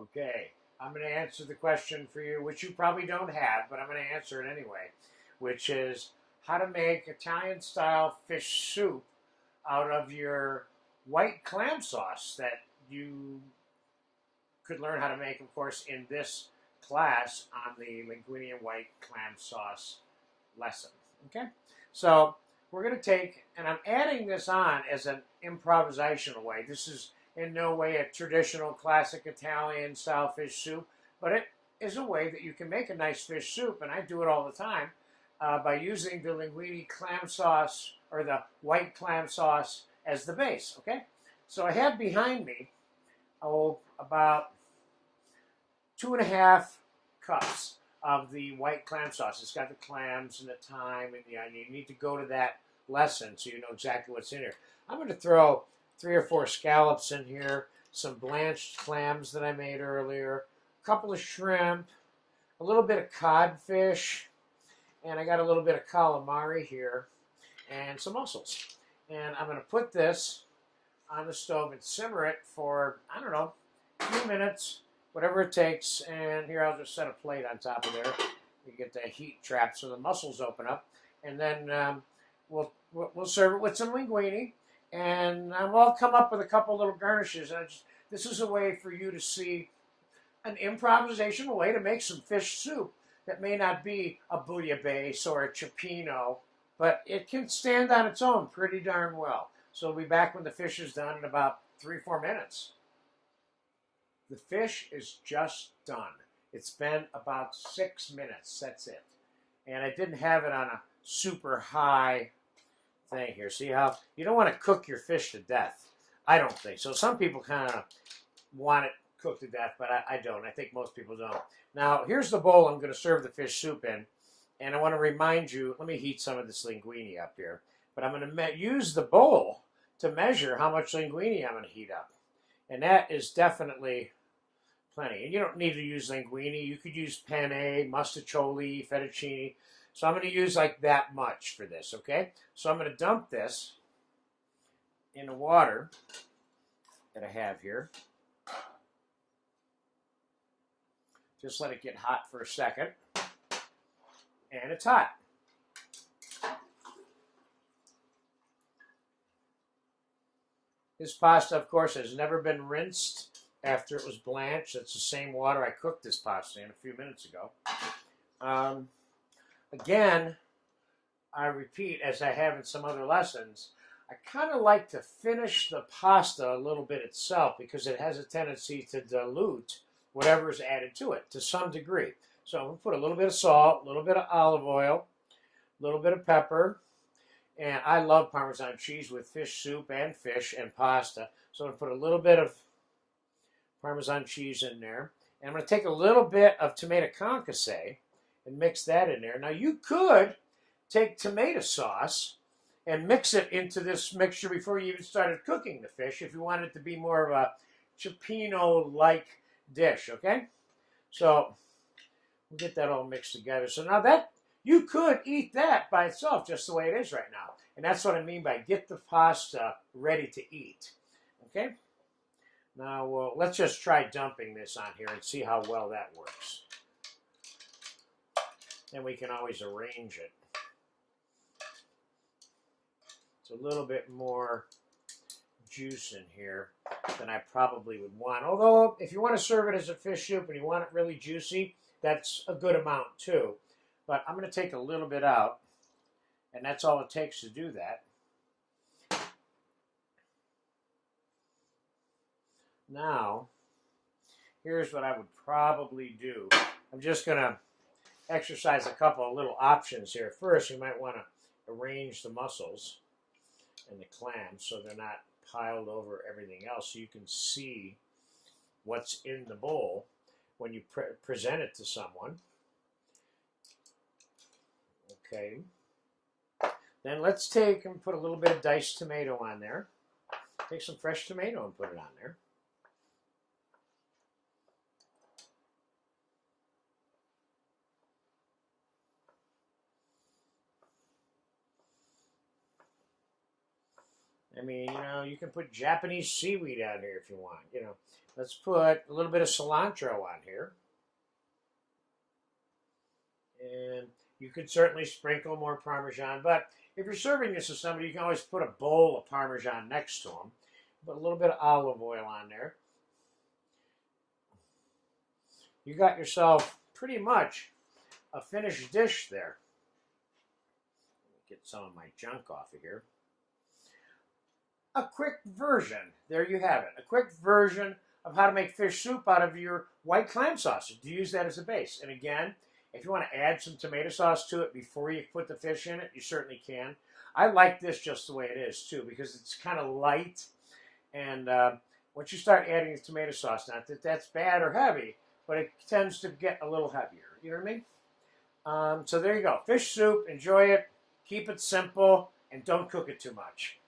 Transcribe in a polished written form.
Okay, I'm going to answer the question for you, which you probably don't have, but I'm going to answer it anyway, which is how to make Italian style fish soup out of your white clam sauce that you could learn how to make, of course, in this class on the Linguine white clam sauce lesson. Okay, so we're going to take, and I'm adding this on as an improvisational way. This is in no way a traditional classic Italian style fish soup, but it is a way that you can make a nice fish soup, and I do it all the time by using the Linguine clam sauce or the white clam sauce as the base. Okay, so I have behind me about 2.5 cups of the white clam sauce. It's got the clams and the thyme and the onion. You need to go to that lesson so you know exactly what's in here. I'm going to throw 3 or 4 scallops in here, some blanched clams that I made earlier, a couple of shrimp, a little bit of codfish, and I got a little bit of calamari here, and some mussels. And I'm going to put this on the stove and simmer it for, I don't know, a few minutes, whatever it takes. And here I'll just set a plate on top of there. You get the heat trap so the mussels open up. And then we'll serve it with some linguine. And I'll come up with a couple little garnishes. And this is a way for you to see an improvisational way to make some fish soup that may not be a bouillabaisse or a cioppino, but it can stand on its own pretty darn well. So we'll be back when the fish is done in about 3 or 4 minutes. The fish is just done. It's been about 6 minutes, that's it. And I didn't have it on a super high thing here. See how you don't want to cook your fish to death. I don't think so. Some people kind of want it cooked to death, but I don't. I think most people don't. Now, here's the bowl I'm going to serve the fish soup in. And I want to remind you, let me heat some of this linguine up here. But I'm going to use the bowl to measure how much linguine I'm going to heat up. And that is definitely plenty. And you don't need to use linguine. You could use penne, mustaccioli, fettuccine. So I'm going to use like that much for this, okay? So I'm going to dump this in the water that I have here. Just let it get hot for a second. And it's hot. This pasta, of course, has never been rinsed after it was blanched. It's the same water I cooked this pasta in a few minutes ago. Again, I repeat, as I have in some other lessons, I kind of like to finish the pasta a little bit itself because it has a tendency to dilute whatever is added to it to some degree. So I'm going to put a little bit of salt, a little bit of olive oil, a little bit of pepper, and I love Parmesan cheese with fish soup and fish and pasta. So I'm going to put a little bit of Parmesan cheese in there. And I'm going to take a little bit of tomato concasse and mix that in there. Now you could take tomato sauce and mix it into this mixture before you even started cooking the fish if you want it to be more of a cioppino-like dish, okay? So we'll get that all mixed together. So now that, you could eat that by itself just the way it is right now. And that's what I mean by get the pasta ready to eat, okay? Now let's just try dumping this on here and see how well that works. And we can always arrange it. It's a little bit more juice in here than I probably would want. Although, if you want to serve it as a fish soup and you want it really juicy, that's a good amount too. But I'm going to take a little bit out, and that's all it takes to do that. Now, here's what I would probably do. I'm just going to exercise a couple of little options here. First, you might want to arrange the mussels and the clams so they're not piled over everything else, so you can see what's in the bowl when you present it to someone. Okay. Then let's take and put a little bit of diced tomato on there. Take some fresh tomato and put it on there. I mean, you can put Japanese seaweed on here if you want. Let's put a little bit of cilantro on here. And you could certainly sprinkle more Parmesan, but if you're serving this to somebody, you can always put a bowl of Parmesan next to them. Put a little bit of olive oil on there. You got yourself pretty much a finished dish there. Get some of my junk off of here. A quick version, there you have it. A quick version of how to make fish soup out of your white clam sausage. You use that as a base. And again, if you want to add some tomato sauce to it before you put the fish in it, you certainly can. I like this just the way it is too, because it's kind of light. And once you start adding the tomato sauce, not that that's bad or heavy, but it tends to get a little heavier. You know what I mean? So there you go. Fish soup. Enjoy it. Keep it simple. And don't cook it too much.